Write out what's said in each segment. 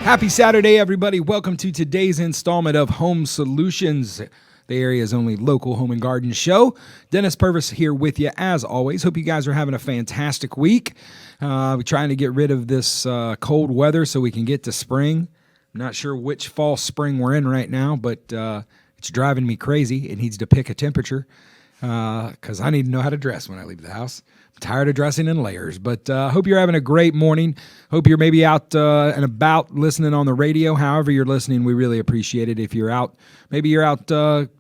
Happy Saturday, everybody. Welcome to today's installment of Home Solutions, the area's only local home and garden show. Dennis Purvis here with you, as always. Hope you guys are having a fantastic week. We're trying to get rid of this cold weather so we can get to spring. I'm not sure which fall spring we're in right now, but it's driving me crazy. It needs to pick a temperature because I need to know how to dress when I leave the house. I'm tired of dressing in layers, but hope you're having a great morning. Hope you're maybe out and about listening on the radio. However you're listening, we really appreciate it. If you're out, maybe you're out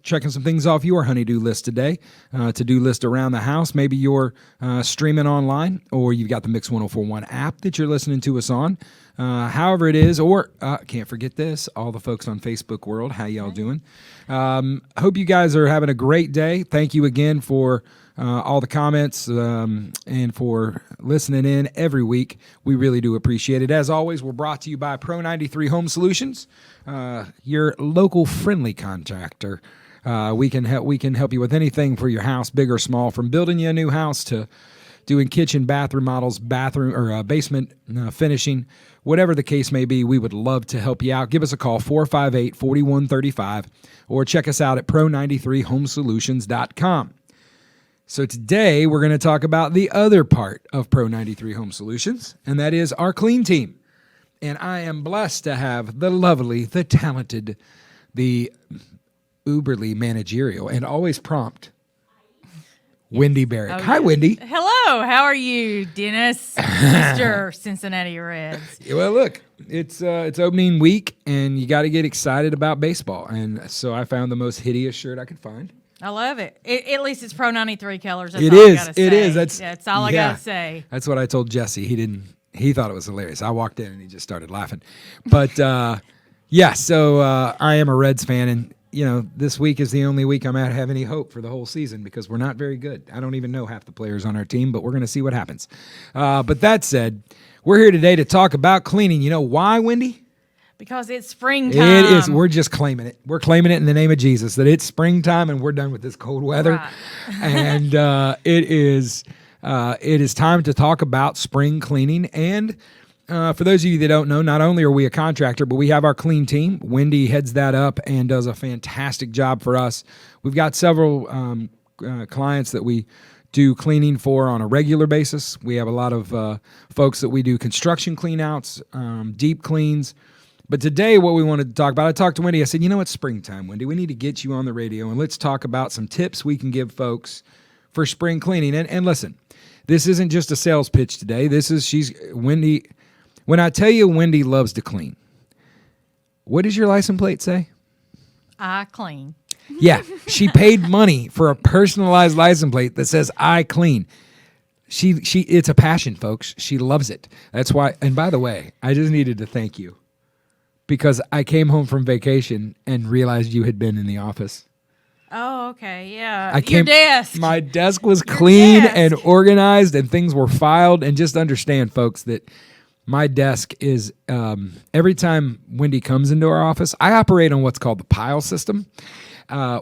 checking some things off your honey-do list today, to-do list around the house. Maybe you're streaming online, or you've got the Mix 104.1 app that you're listening to us on. However it is, or can't forget this, all the folks on Facebook world, how y'all doing? Hope you guys are having a great day. Thank you again for all the comments and for listening in every week. We really do appreciate it. As always, we're brought to you by Pro 93 Home Solutions, your local friendly contractor. We can help you with anything for your house, big or small, from building you a new house to doing kitchen, bathroom models, basement finishing, whatever the case may be. We would love to help you out. Give us a call, 458-4135, or check us out at pro93homesolutions.com. So today we're going to talk about the other part of Pro 93 Home Solutions, and that is our clean team. And I am blessed to have the lovely, the talented, the uberly managerial, and always prompt Wendy Barrick. Hi, Wendy. Hello. How are you, Dennis, Mr. Cincinnati Reds? Well, look, it's opening week, and you got to get excited about baseball. And so I found the most hideous shirt I could find. I love it. At least it's Pro 93 colors. That's it all is. I gotta say. It is. That's all I got to say. That's what I told Jesse. He thought it was hilarious. I walked in, and he just started laughing. But, so I am a Reds fan, and this week is the only week I might have any hope for the whole season because we're not very good. I don't even know half the players on our team, but we're going to see what happens. But that said, we're here today to talk about cleaning. You know why, Wendy? Because it's springtime. It is. We're just claiming it. We're claiming it in the name of Jesus, that it's springtime and we're done with this cold weather. Right. And it is time to talk about spring cleaning. And for those of you that don't know, not only are we a contractor, but we have our clean team. Wendy heads that up and does a fantastic job for us. We've got several clients that we do cleaning for on a regular basis. We have a lot of folks that we do construction cleanouts, deep cleans. But today what we wanted to talk about, I talked to Wendy. I said, it's springtime, Wendy. We need to get you on the radio, and let's talk about some tips we can give folks for spring cleaning. And listen, this isn't just a sales pitch today. She's Wendy. When I tell you Wendy loves to clean, what does your license plate say? I clean. Yeah, she paid money for a personalized license plate that says I clean. It's a passion, folks. She loves it. That's why. And by the way, I just needed to thank you because I came home from vacation and realized you had been in the office. Oh, okay, yeah. Your desk. My desk was clean and organized, and things were filed. And just understand, folks, that my desk is, every time Wendy comes into our office, I operate on what's called the pile system.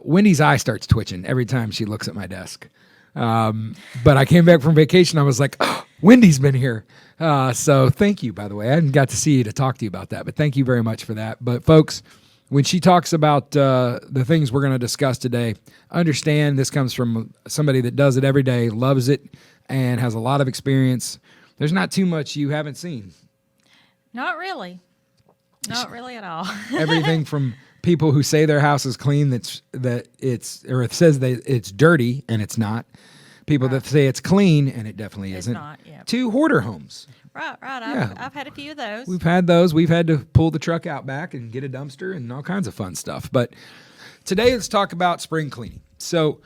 Wendy's eye starts twitching every time she looks at my desk. But I came back from vacation. I was like, oh, Wendy's been here. So thank you, by the way. I hadn't got to see you to talk to you about that, but thank you very much for that. But folks, when she talks about the things we're going to discuss today, understand this comes from somebody that does it every day, loves it, and has a lot of experience. There's not too much you haven't seen. Not really. Not really at all. Everything from people who say their house is clean it says that it's dirty and it's not. People that say it's clean and it definitely isn't. Not, yeah. To hoarder homes. Right. I've had a few of those. We've had those. We've had to pull the truck out back and get a dumpster and all kinds of fun stuff. But today let's talk about spring cleaning. So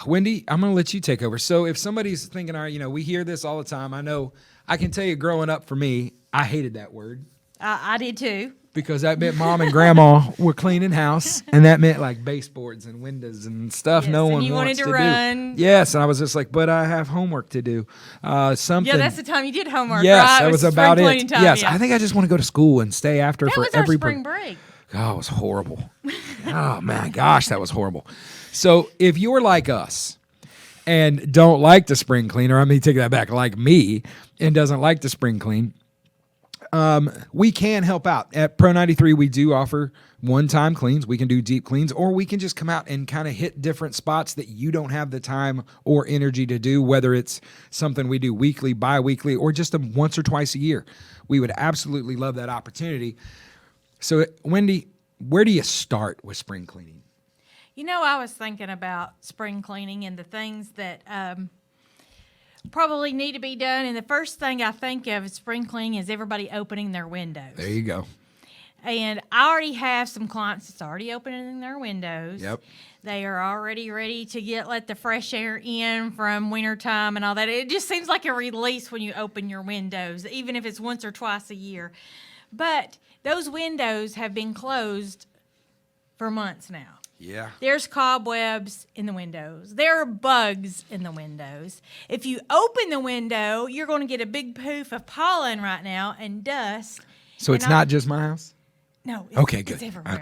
Wendy, I'm going to let you take over. So if somebody's thinking, all right, we hear this all the time. I know, I can tell you growing up for me, I hated that word. I did too. Because that meant mom and grandma were cleaning house, and that meant like baseboards and windows and stuff yes, no and one you wants wanted to do. run. Yes, and I was just like, but I have homework to do. Something. Yeah, that's the time you did homework, yes, right? That was about it. Time, yes, yeah. I think I just want to go to school and stay after for every spring break. Oh, it was horrible. Oh, my gosh, that was horrible. So if you're like us and don't like the spring clean, or let me take that back, like me, and doesn't like the spring clean, we can help out. At Pro 93, we do offer one-time cleans. We can do deep cleans, or we can just come out and kind of hit different spots that you don't have the time or energy to do, whether it's something we do weekly, bi-weekly, or just once or twice a year. We would absolutely love that opportunity. So, Wendy, where do you start with spring cleaning? I was thinking about spring cleaning and the things that probably need to be done. And the first thing I think of is spring cleaning is everybody opening their windows. There you go. And I already have some clients that's already opening their windows. Yep. They are already ready to let the fresh air in from wintertime and all that. It just seems like a release when you open your windows, even if it's once or twice a year. But those windows have been closed for months now. Yeah. There's cobwebs in the windows. There are bugs in the windows. If you open the window, you're going to get a big poof of pollen right now and dust. So it's not just my house? No. Okay, good. It's everywhere,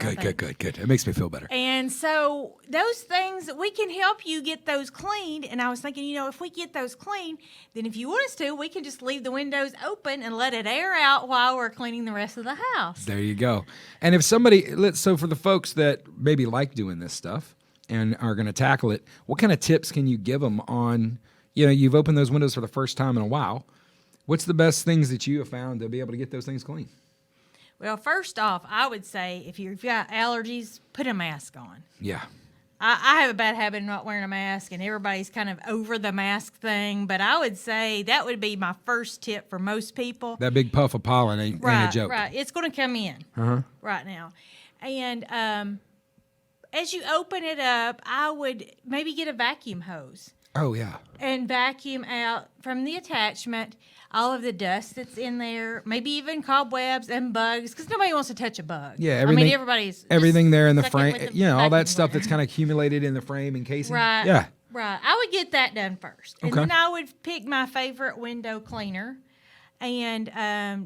Good. It makes me feel better. And so those things, we can help you get those cleaned. And I was thinking, if we get those cleaned, then if you want us to, we can just leave the windows open and let it air out while we're cleaning the rest of the house. There you go. And if so for the folks that maybe like doing this stuff and are going to tackle it, what kind of tips can you give them on, you've opened those windows for the first time in a while. What's the best things that you have found to be able to get those things clean? Well, first off, I would say if you've got allergies, put a mask on. Yeah. I have a bad habit of not wearing a mask, and everybody's kind of over the mask thing. But I would say that would be my first tip for most people. That big puff of pollen ain't a joke. Right. It's going to come in right now. And as you open it up, I would maybe get a vacuum hose. Oh, yeah. And vacuum out from the attachment all of the dust that's in there, maybe even cobwebs and bugs, because nobody wants to touch a bug. Yeah, everything, everything there in the frame, all that stuff that's kind of accumulated in the frame and casing. Right. Yeah. Right. I would get that done first. And Okay. then I would pick my favorite window cleaner and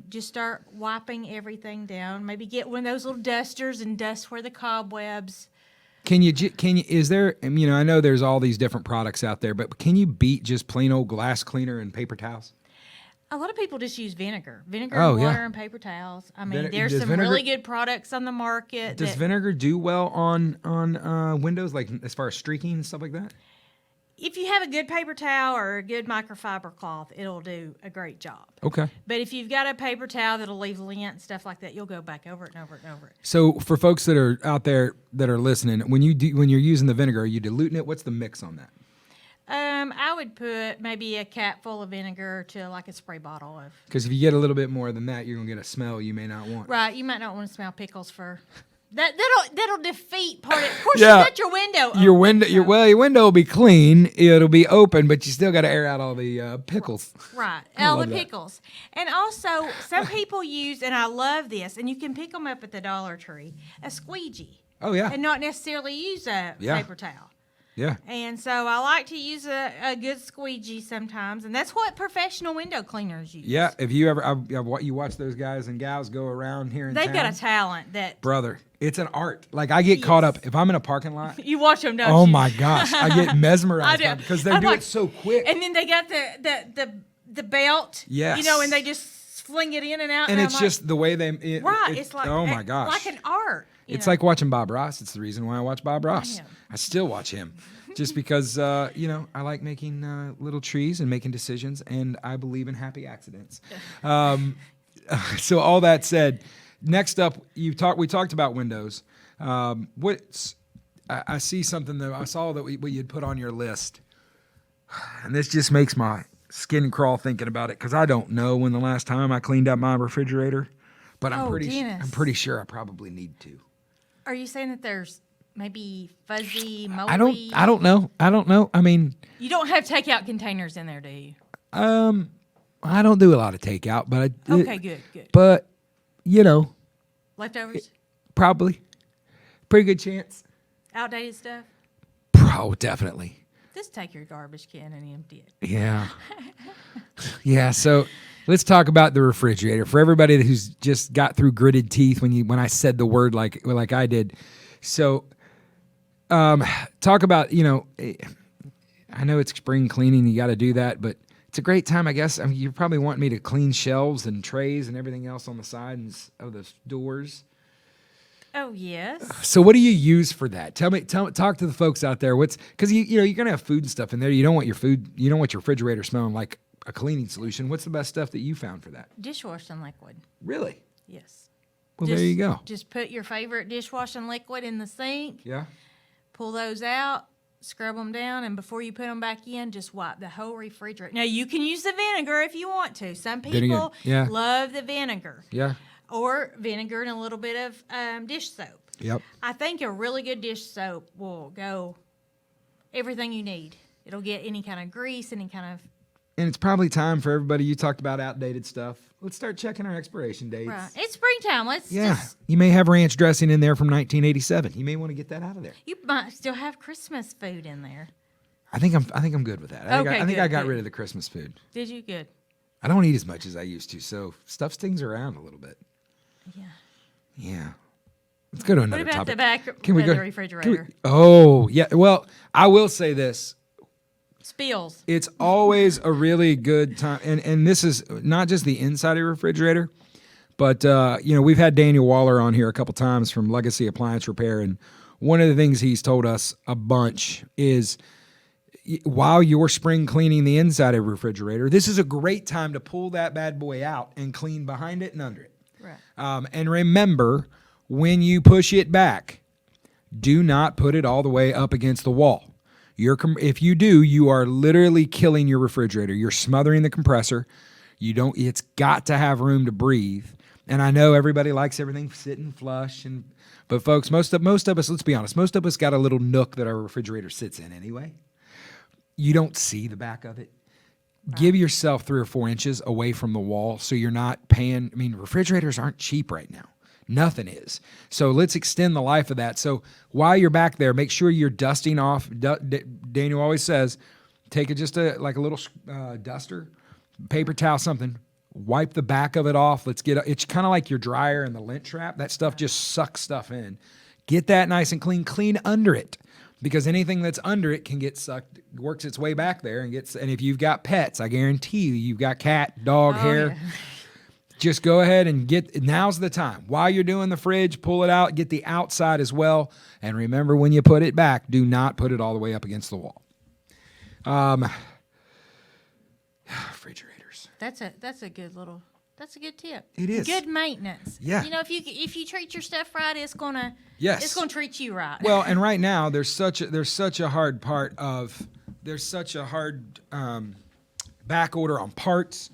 just start wiping everything down. Maybe get one of those little dusters and dust where the cobwebs. Is there, I know there's all these different products out there, but can you beat just plain old glass cleaner and paper towels? A lot of people just use vinegar and water and paper towels. I mean, there's some really good products on the market. Does vinegar do well on windows, like as far as streaking and stuff like that? If you have a good paper towel or a good microfiber cloth, it'll do a great job. Okay. But if you've got a paper towel that'll leave lint and stuff like that, you'll go back over it and over it and over it. So for folks that are out there that are listening, when you're using the vinegar, are you diluting it? What's the mix on that? I would put maybe a cap full of vinegar to like a spray bottle of. Because if you get a little bit more than that, you're gonna get a smell you may not want. Right, you might not want to smell pickles for. That'll defeat part of it. Of course, you got your window open. Your window will be clean. It'll be open, but you still got to air out all the pickles. Right, all the pickles. And also, some people use, and I love this, and you can pick them up at the Dollar Tree, a squeegee. Oh, yeah. And not necessarily use a paper towel. Yeah. And so I like to use a good squeegee sometimes, and that's what professional window cleaners use. Yeah, if you ever you watch those guys and gals go around here in town. They've got a talent that brother. It's an art. Like I get caught up if I'm in a parking lot. You watch them, don't you? Oh my gosh, I get mesmerized because they do it so quick. And then they got the belt. Yes. And they just fling it in and out. And it's just the way they. It's like oh my gosh, like an art. It's like watching Bob Ross. It's the reason why I watch Bob Ross. I still watch him. Just because, I like making little trees and making decisions, and I believe in happy accidents. So all that said, next up, we talked about windows. I see something that I saw that what you'd put on your list, and this just makes my skin crawl thinking about it because I don't know when the last time I cleaned out my refrigerator, but I'm pretty sure I probably need to. Are you saying that there's maybe fuzzy, moldy? I don't know. I mean, you don't have takeout containers in there, do you? I don't do a lot of takeout, but okay, good. But leftovers, probably pretty good chance. Outdated stuff. Definitely. Just take your garbage can and empty it. Yeah. Yeah. So let's talk about the refrigerator for everybody who's just got through gritted teeth when I said the word like I did. So, talk about, I know it's spring cleaning, you got to do that, but it's a great time, I guess. I mean, you probably want me to clean shelves and trays and everything else on the sides of the doors. Oh, yes. So what do you use for that? Talk to the folks out there. Because you're going to have food and stuff in there. You don't want your refrigerator smelling like a cleaning solution. What's the best stuff that you found for that? Dishwashing liquid. Really? Yes. Well, there you go. Just put your favorite dishwashing liquid in the sink. Yeah. Pull those out, scrub them down, and before you put them back in, just wipe the whole refrigerator. Now, you can use the vinegar if you want to. Some people love the vinegar. Yeah. Or vinegar and a little bit of dish soap. Yep. I think a really good dish soap will go everything you need. It'll get any kind of grease, any kind of... And it's probably time for everybody. You talked about outdated stuff. Let's start checking our expiration dates. Right. It's springtime. You may have ranch dressing in there from 1987. You may want to get that out of there. You might still have Christmas food in there. I think I'm good with that. I think I got rid of the Christmas food. Did you? Good. I don't eat as much as I used to, so stuff stings around a little bit. Yeah. Yeah. Let's go to another topic. What about topic. the back of the refrigerator? Well, I will say this. Spills. It's always a really good time, and this is not just the inside of your refrigerator, but we've had Daniel Waller on here a couple times from Legacy Appliance Repair, and one of the things he's told us a bunch is while you're spring cleaning the inside of a refrigerator, this is a great time to pull that bad boy out and clean behind it and under it. Right. And remember, when you push it back, do not put it all the way up against the wall. If you do, you are literally killing your refrigerator. You're smothering the compressor. It's got to have room to breathe. And I know everybody likes everything sitting flush, but folks, most of us, let's be honest, most of us got a little nook that our refrigerator sits in anyway. You don't see the back of it. Right. Give yourself 3 or 4 inches away from the wall so you're not paying. I mean, refrigerators aren't cheap right now. Nothing is. So let's extend the life of that. So while you're back there, make sure you're dusting off. Daniel always says, take just a little duster, paper towel, something. Wipe the back of it off. It's kind of like your dryer and the lint trap. That stuff just sucks stuff in. Get that nice and clean. Clean under it, because anything that's under it can get sucked, works its way back there and if you've got pets, I guarantee you've got cat, dog hair. Yeah. Just go ahead and now's the time. While you're doing the fridge, pull it out, get the outside as well. And remember, when you put it back, do not put it all the way up against the wall. Refrigerators. That's a good tip. It is. Good maintenance. Yeah. If you treat your stuff right, it's gonna treat you right. Well, and right now there's such a hard back order on parts,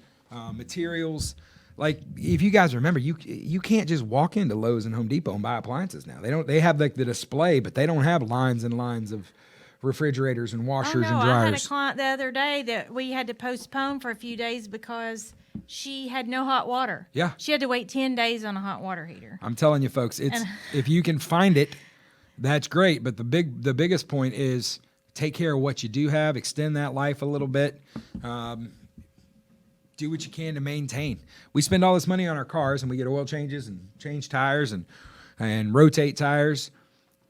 materials. Like, if you guys remember, you can't just walk into Lowe's and Home Depot and buy appliances now. They have like the display, but they don't have lines and lines of refrigerators and washers and dryers. I had a client the other day that we had to postpone for a few days because she had no hot water. Yeah. She had to wait 10 days on a hot water heater. I'm telling you, folks, if you can find it, that's great. But the biggest point is take care of what you do have, extend that life a little bit. Do what you can to maintain. We spend all this money on our cars, and we get oil changes and change tires and rotate tires.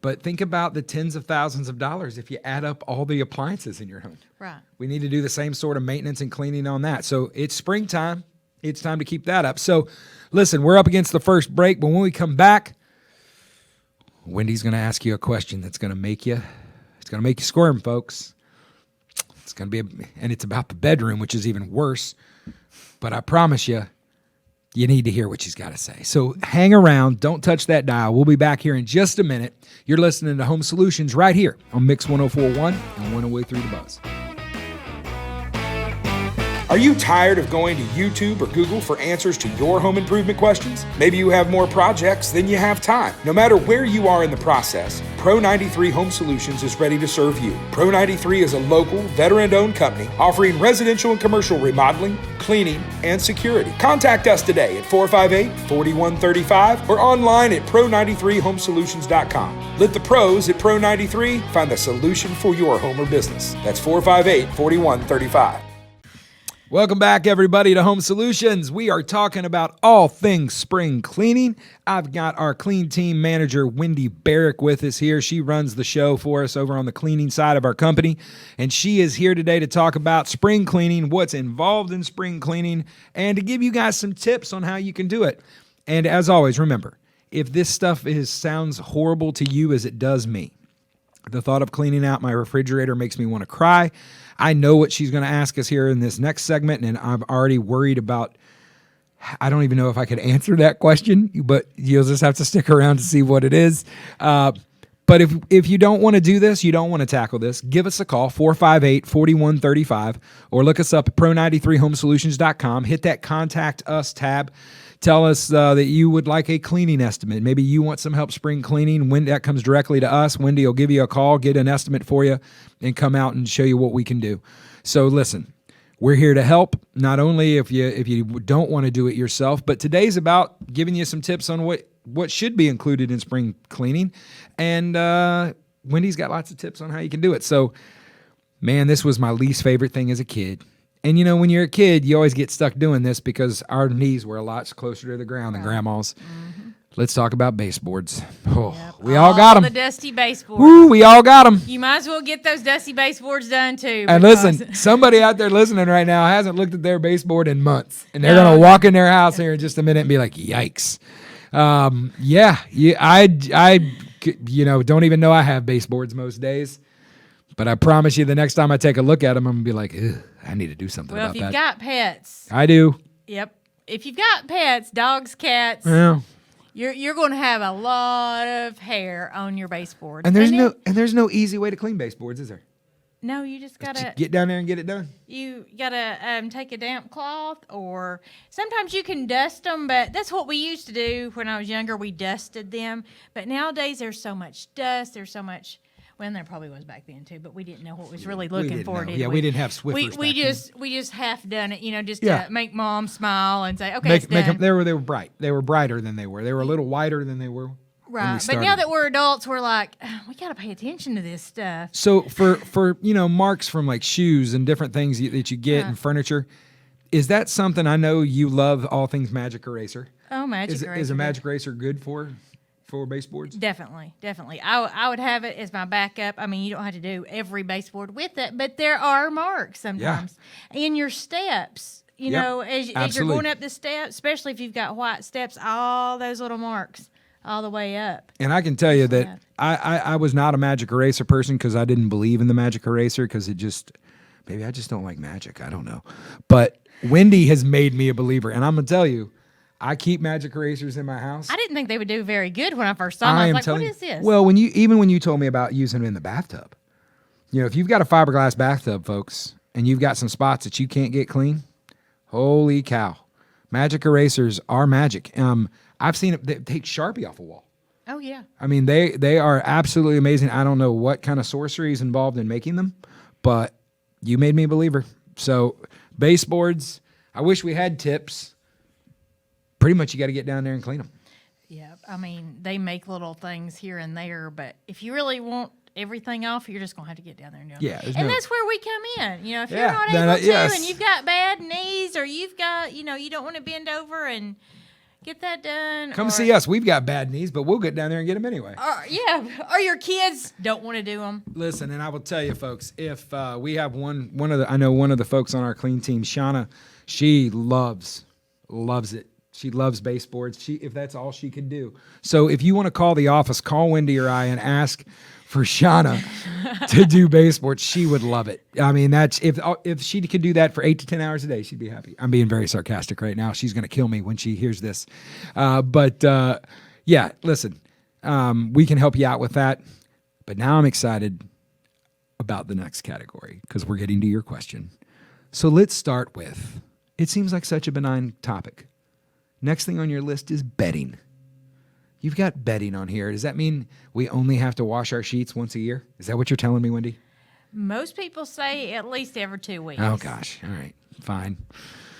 But think about the tens of thousands of dollars if you add up all the appliances in your home. Right. We need to do the same sort of maintenance and cleaning on that. So it's springtime. It's time to keep that up. So listen, we're up against the first break, but when we come back, Wendy's going to ask you a question that's going to make you squirm, folks. It's going to be, and it's about the bedroom, which is even worse. But I promise you need to hear what she's got to say. So hang around. Don't touch that dial. We'll be back here in just a minute. You're listening to Home Solutions right here on Mix 104.1 and 108.3 The Buzz. Are you tired of going to YouTube or Google for answers to your home improvement questions? Maybe you have more projects than you have time. No matter where you are in the process, Pro 93 Home Solutions is ready to serve you. Pro 93 is a local, veteran-owned company offering residential and commercial remodeling, cleaning, and security. Contact us today at 458-4135 or online at pro93homesolutions.com. Let the pros at Pro 93 find the solution for your home or business. That's 458-4135. Welcome back, everybody, to Home Solutions. We are talking about all things spring cleaning. I've got our clean team manager, Wendy Barrick, with us here. She runs the show for us over on the cleaning side of our company, and she is here today to talk about spring cleaning, what's involved in spring cleaning, and to give you guys some tips on how you can do it. And as always, remember, if this stuff sounds horrible to you as it does me, the thought of cleaning out my refrigerator makes me want to cry. I know what she's going to ask us here in this next segment, and I'm already worried about, I don't even know if I could answer that question, but you'll just have to stick around to see what it is. But if you don't want to do this, you don't want to tackle this, give us a call, 458-4135, or look us up at pro93homesolutions.com. Hit that Contact Us tab. Tell us that you would like a cleaning estimate. Maybe you want some help spring cleaning. When that comes directly to us, Wendy will give you a call, get an estimate for you, and come out and show you what we can do. So listen, we're here to help, not only if you don't want to do it yourself, but today's about giving you some tips on what should be included in spring cleaning. And Wendy's got lots of tips on how you can do it. So, man, this was my least favorite thing as a kid. And, you know, when you're a kid, you always get stuck doing this because our knees were a lot closer to the ground than Grandma's. Mm-hmm. Let's talk about baseboards. Oh, yep. We all got them. The dusty baseboards. Woo, we all got them. You might as well get those dusty baseboards done, too. And listen, somebody out there listening right now hasn't looked at their baseboard in months. And they're going to walk in their house here in just a minute and be like, yikes. I don't even know I have baseboards most days. But I promise you, the next time I take a look at them, I'm going to be like, I need to do something about that. Well, if you've got pets. I do. Yep. If you've got pets, dogs, cats, you're going to have a lot of hair on your baseboards. And there's no easy way to clean baseboards, is there? No, you just got to get down there and get it done. You got to take a damp cloth, or sometimes you can dust them, but that's what we used to do when I was younger. We dusted them. But nowadays there's so much dust, there's so much. Well, there probably was back then too, but we didn't know what was really looking for. Did we? We didn't have Swiffers. We just half done it, just to make Mom smile and say, okay, it's done. Make them, they were bright. They were brighter than they were. They were a little whiter than they were. Right, but now that we're adults, we're like, we got to pay attention to this stuff. So for marks from like shoes and different things that you get in furniture, is that something? I know you love all things Magic Eraser. Oh, Magic Eraser. Is a Magic Eraser good for baseboards? Definitely. I would have it as my backup. I mean, you don't have to do every baseboard with it, but there are marks sometimes in your steps. As you're going up the steps, especially if you've got white steps, all those little marks all the way up. And I can tell you that I was not a Magic Eraser person because I didn't believe in the Magic Eraser because maybe I just don't like magic. I don't know. But Wendy has made me a believer, and I'm going to tell you, I keep Magic Erasers in my house. I didn't think they would do very good when I first saw them. I was like, what is this? Well, when you told me about using them in the bathtub, if you've got a fiberglass bathtub, folks, and you've got some spots that you can't get clean, holy cow. Magic Erasers are magic. I've seen it. They take Sharpie off a wall. Oh, yeah. I mean, they are absolutely amazing. I don't know what kind of sorcery is involved in making them, but you made me a believer. So baseboards, I wish we had tips. Pretty much you got to get down there and clean them. Yeah, I mean, they make little things here and there, but if you really want everything off, you're just going to have to get down there and do it. Yeah. And that's where we come in. If you're not able to and you've got bad knees or you've got, you don't want to bend over and get that done. Come see us. We've got bad knees, but we'll get down there and get them anyway. Or your kids don't want to do them. Listen, and I will tell you, folks, if we have one of the folks on our clean team, Shauna, she loves it. She loves baseboards. If that's all she can do. So if you want to call the office, call Wendy or I and ask for Shauna to do baseboards. She would love it. I mean, that's if she could do that for 8 to 10 hours a day, she'd be happy. I'm being very sarcastic right now. She's going to kill me when she hears this. Listen, we can help you out with that. But now I'm excited about the next category because we're getting to your question. So let's start with, it seems like such a benign topic. Next thing on your list is bedding. You've got bedding on here. Does that mean we only have to wash our sheets once a year? Is that what you're telling me, Wendy? Most people say at least every 2 weeks. Oh, gosh. All right. Fine.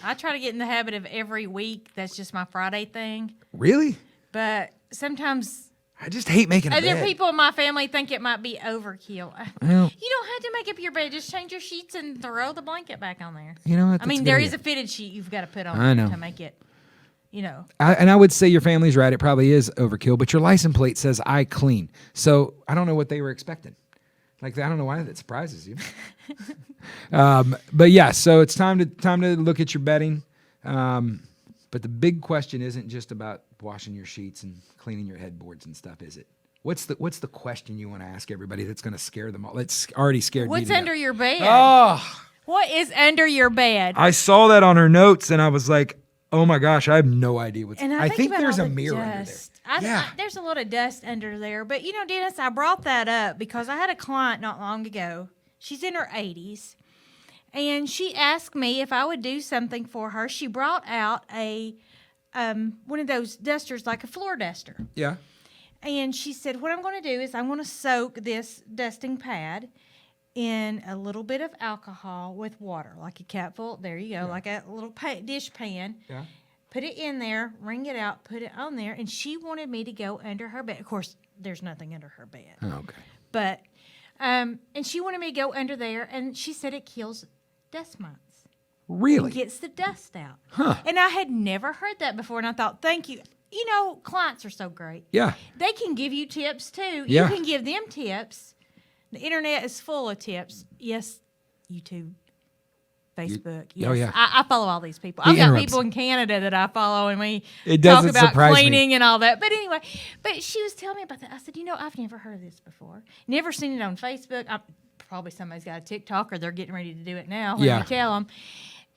I try to get in the habit of every week. That's just my Friday thing. Really? But sometimes I just hate making a Other bed. people in my family think it might be overkill. Well, You don't have to make up your bed. Just change your sheets and throw the blanket back on there. you know what? I mean, there is a fitted sheet you've got to put on I know. to make it, And I would say your family's right. It probably is overkill, but your license plate says I clean. So I don't know what they were expecting. Like, I don't know why that surprises you. But yeah, so it's time to look at your bedding. But the big question isn't just about washing your sheets and cleaning your headboards and stuff, is it? What's the question you want to ask everybody that's going to scare them all? That's already scared me. What's to under death. your bed? Oh, What is under your bed? I saw that on her notes and I was like, oh my gosh, I have no idea what's. And I think about there's all a the mirror under there. dust. Yeah. There's a lot of dust under there. But, Dennis, I brought that up because I had a client not long ago. She's in her 80s. And she asked me if I would do something for her. She brought out one of those dusters, like a floor duster. Yeah. And she said, what I'm going to do is I'm going to soak this dusting pad in a little bit of alcohol with water, like a capful. There you go, like a little dish pan. Yeah. Put it in there, wring it out, put it on there. And she wanted me to go under her bed. Of course, there's nothing under her bed. Oh, okay. But, and she wanted me to go under there, and she said it kills dust mites. Really? Gets the dust out. Huh. And I had never heard that before, and I thought, thank you. Clients are so great. Yeah. They can give you tips, too. Yeah. You can give them tips. The internet is full of tips. Yes, YouTube, Facebook. Yes. Oh, yeah. I follow all these people. He I've got interrupts. people in Canada that I follow, and we It talk doesn't about surprise me. cleaning and all that. But anyway, she was telling me about that. I said, I've never heard of this before. Never seen it on Facebook. Probably somebody's got a TikTok, or they're getting ready to do it now. Let me tell them.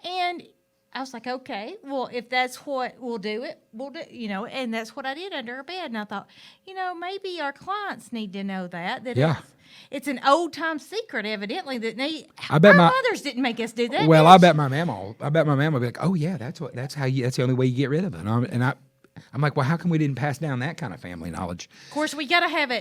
And I was like, okay, well, if that's what we'll do, and that's what I did under her bed. And I thought, maybe our clients need to know that it's an old time secret, evidently, that our mothers didn't make us do that. Well, I bet my mama will be like, oh yeah, that's the only way you get rid of it. And I'm like, well, how come we didn't pass down that kind of family knowledge? Of course, we got to have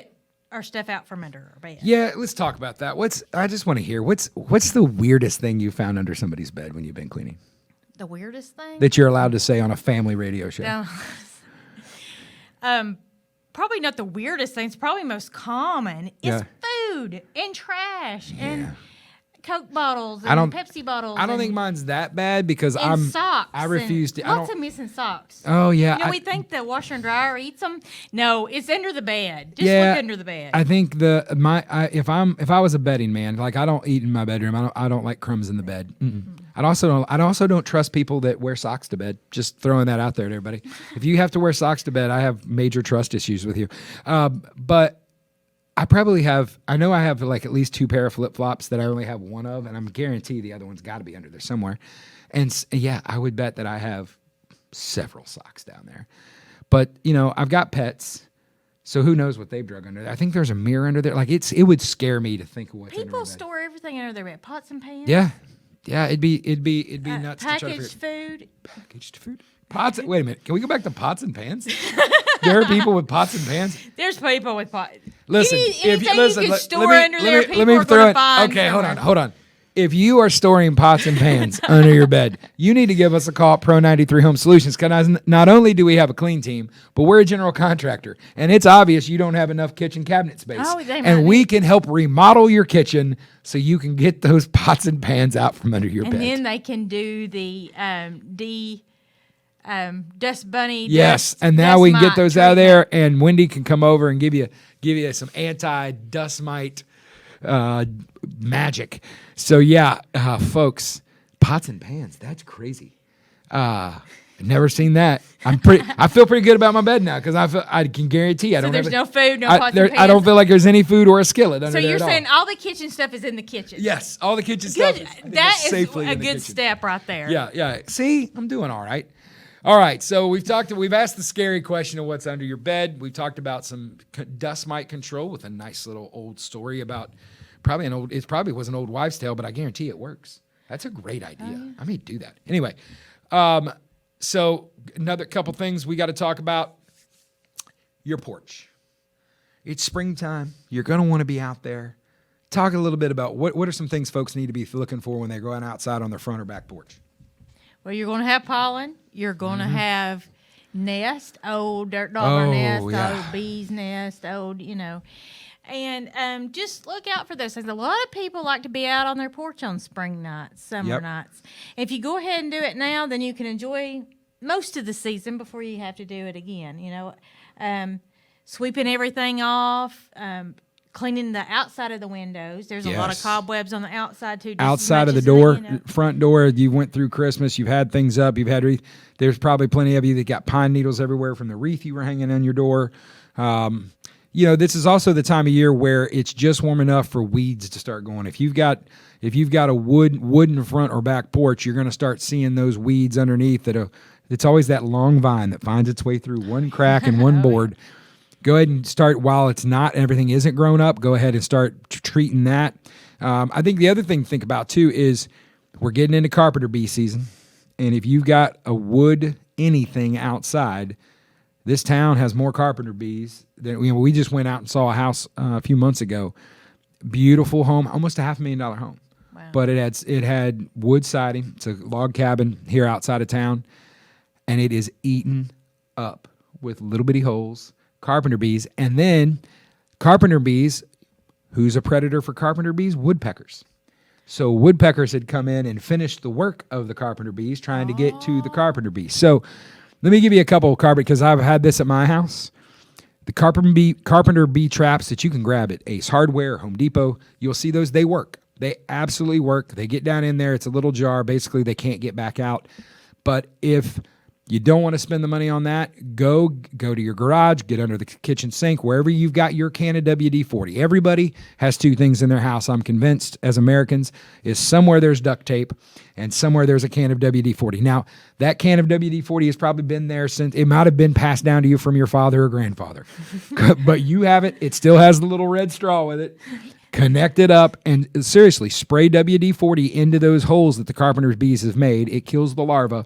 our stuff out from under our bed. Yeah, let's talk about that. I just want to hear what's the weirdest thing you found under somebody's bed when you've been cleaning The weirdest thing? that you're allowed to say on a family radio show? No. Probably not the weirdest thing. It's probably most common. It's food and trash and Coke bottles and Pepsi bottles. I don't think mine's that bad because socks. I refuse to. Lots of missing socks. Oh yeah. We think the washer and dryer eats them. No, it's under the bed. Just look under the bed. I think if I was a bedding man, like I don't eat in my bedroom. I don't like crumbs in the bed. I also don't trust people that wear socks to bed. Just throwing that out there to everybody. If you have to wear socks to bed, I have major trust issues with you. But I know I have like at least 2 pair of flip-flops that I only have one of, and I'm guarantee the other one's got to be under there somewhere. And yeah, I would bet that I have several socks down there. But, I've got pets, so who knows what they've drug under there. I think there's a mirror under there. Like it would scare me to think of what's under People my bed. store everything under their bed. Pots and pans. Yeah. Yeah, it'd be nuts to try to Packaged food. Packaged food? Pots. Wait a minute. Can we go back to pots and pans? There are people with pots and pans. There's people with pots. Listen, anything you can store under there, people are throw going to it. find. Okay, somewhere. hold on. If you are storing pots and pans under your bed, you need to give us a call at Pro 93 Home Solutions, because not only do we have a clean team, but we're a general contractor, and it's obvious you don't have enough kitchen cabinet space. Oh, they might and we be. can help remodel your kitchen so you can get those pots and pans out from under your bed. And then they can do the dust bunny. Yes, dust, and now dust we can get mite those out of treatment. there, and Wendy can come over and give you some anti-dust mite magic. So yeah, folks, pots and pans, that's crazy. I've never seen that. I feel pretty good about my bed now because I can guarantee I don't. There's have no food, no pots and pans. I don't feel like there's any food or a skillet under So there you're at all. saying all the kitchen stuff is in the kitchen? Yes, all the kitchen Good. stuff. I think That is safely a in the good kitchen. step right there. Yeah. See, I'm doing all right. All right, so we've asked the scary question of what's under your bed. We've talked about some dust mite control with a nice little old story about it probably was an old wives' tale, but I guarantee it works. That's a great idea. I may do that. Anyway, so another couple things we got to talk about. Your porch. It's springtime. You're going to want to be out there. Talk a little bit about what are some things folks need to be looking for when they're going outside on their front or back porch. Well, you're going to have pollen. You're going to have nest, old dirt dauber nest, yeah. old bee's nest, old, And just look out for those things. A lot of people like to be out on their porch on spring nights, summer nights. If you go ahead and do it now, then you can enjoy most of the season before you have to do it again. Sweeping everything off, cleaning the outside of the windows. There's a lot of cobwebs on the outside too. Outside of the door, front door. You went through Christmas. You've had things up. You've had wreath. There's probably plenty of you that got pine needles everywhere from the wreath you were hanging on your door. This is also the time of year where it's just warm enough for weeds to start going. If you've got a wooden front or back porch, you're going to start seeing those weeds underneath. It's always that long vine that finds its way through one crack and one board. Go ahead and start while everything isn't grown up. Go ahead and start treating that. I think the other thing to think about too is we're getting into carpenter bee season, and if you've got a wood anything outside, this town has more carpenter bees than we just went out and saw a house a few months ago. Beautiful home, almost a $500,000 home. Wow. But it had wood siding. It's a log cabin here outside of town, and it is eaten up with little bitty holes, carpenter bees, and then carpenter bees. Who's a predator for carpenter bees? Woodpeckers. So woodpeckers had come in and finished the work of the carpenter bees, trying to get to the carpenter bees. So let me give you a couple of carpenter, because I've had this at my house. The carpenter bee traps that you can grab at Ace Hardware, Home Depot, you'll see those. They work. They absolutely work. They get down in there. It's a little jar. Basically, they can't get back out. But if you don't want to spend the money on that, go to your garage, get under the kitchen sink, wherever you've got your can of WD-40. Everybody has two things in their house, I'm convinced, as Americans, is somewhere there's duct tape and somewhere there's a can of WD-40. Now, that can of WD-40 has probably been there since, it might have been passed down to you from your father or grandfather. But you have it. It still has the little red straw with it. Connect it up and seriously spray WD-40 into those holes that the carpenter's bees have made. It kills the larvae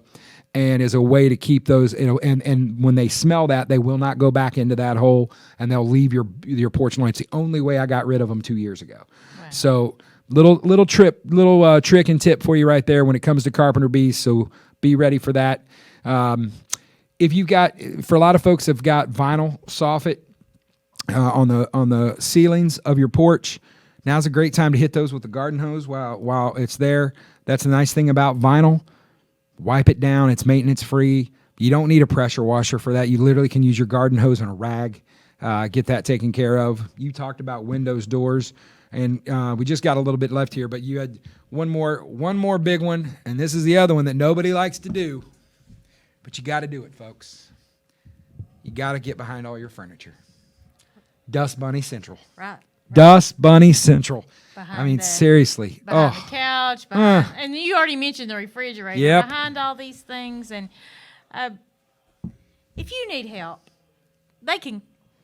and is a way to keep those, and when they smell that, they will not go back into that hole, and they'll leave your porch lawn. It's the only way I got rid of them 2 years ago. Wow. So little trick and tip for you right there when it comes to carpenter bees. So be ready for that. If you've got, for a lot of folks have got vinyl soffit on the ceilings of your porch, now's a great time to hit those with the garden hose while it's there. That's the nice thing about vinyl. Wipe it down. It's maintenance free. You don't need a pressure washer for that. You literally can use your garden hose and a rag. Get that taken care of. You talked about windows, doors, and we just got a little bit left here, but you had one more big one, and this is the other one that nobody likes to do, but you got to do it, folks. You got to get behind all your furniture. Dust Bunny Central. Right. Dust Bunny Central. Seriously. Behind the couch, and you already mentioned the refrigerator. Yep. Behind all these things, and if you need help, they can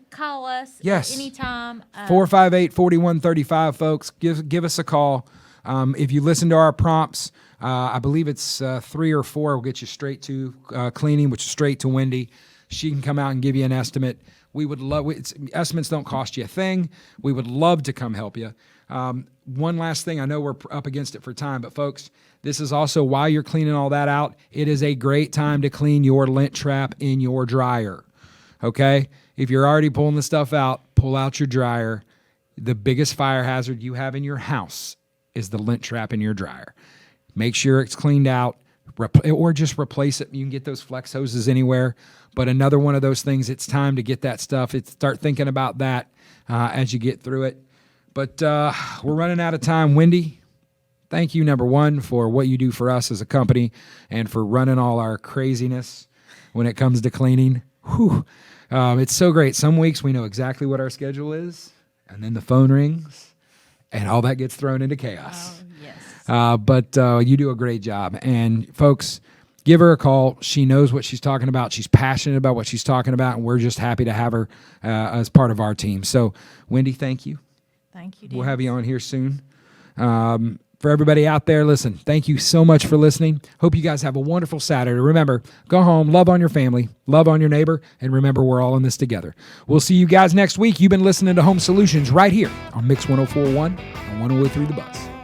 call us at any time. 458-4135, folks. Give us a call. If you listen to our prompts, I believe it's 3 or 4 will get you straight to cleaning, which is straight to Wendy. She can come out and give you an estimate. We would love, estimates don't cost you a thing. We would love to come help you. One last thing, I know we're up against it for time, but folks, this is also while you're cleaning all that out, it is a great time to clean your lint trap in your dryer. Okay? If you're already pulling the stuff out, pull out your dryer. The biggest fire hazard you have in your house is the lint trap in your dryer. Make sure it's cleaned out, or just replace it. You can get those flex hoses anywhere. But another one of those things, it's time to get that stuff. Start thinking about that as you get through it. But we're running out of time. Wendy, thank you, number one, for what you do for us as a company and for running all our craziness when it comes to cleaning. Whew. It's so great. Some weeks we know exactly what our schedule is, and then the phone rings, and all that gets thrown into chaos. Oh, yes. But you do a great job. And, folks, give her a call. She knows what she's talking about. She's passionate about what she's talking about, and we're just happy to have her as part of our team. So, Wendy, thank you. Thank you, Dennis. We'll have you on here soon. For everybody out there, listen, thank you so much for listening. Hope you guys have a wonderful Saturday. Remember, go home, love on your family, love on your neighbor, and remember, we're all in this together. We'll see you guys next week. You've been listening to Home Solutions right here on Mix 104.1 and 103 The Buzz.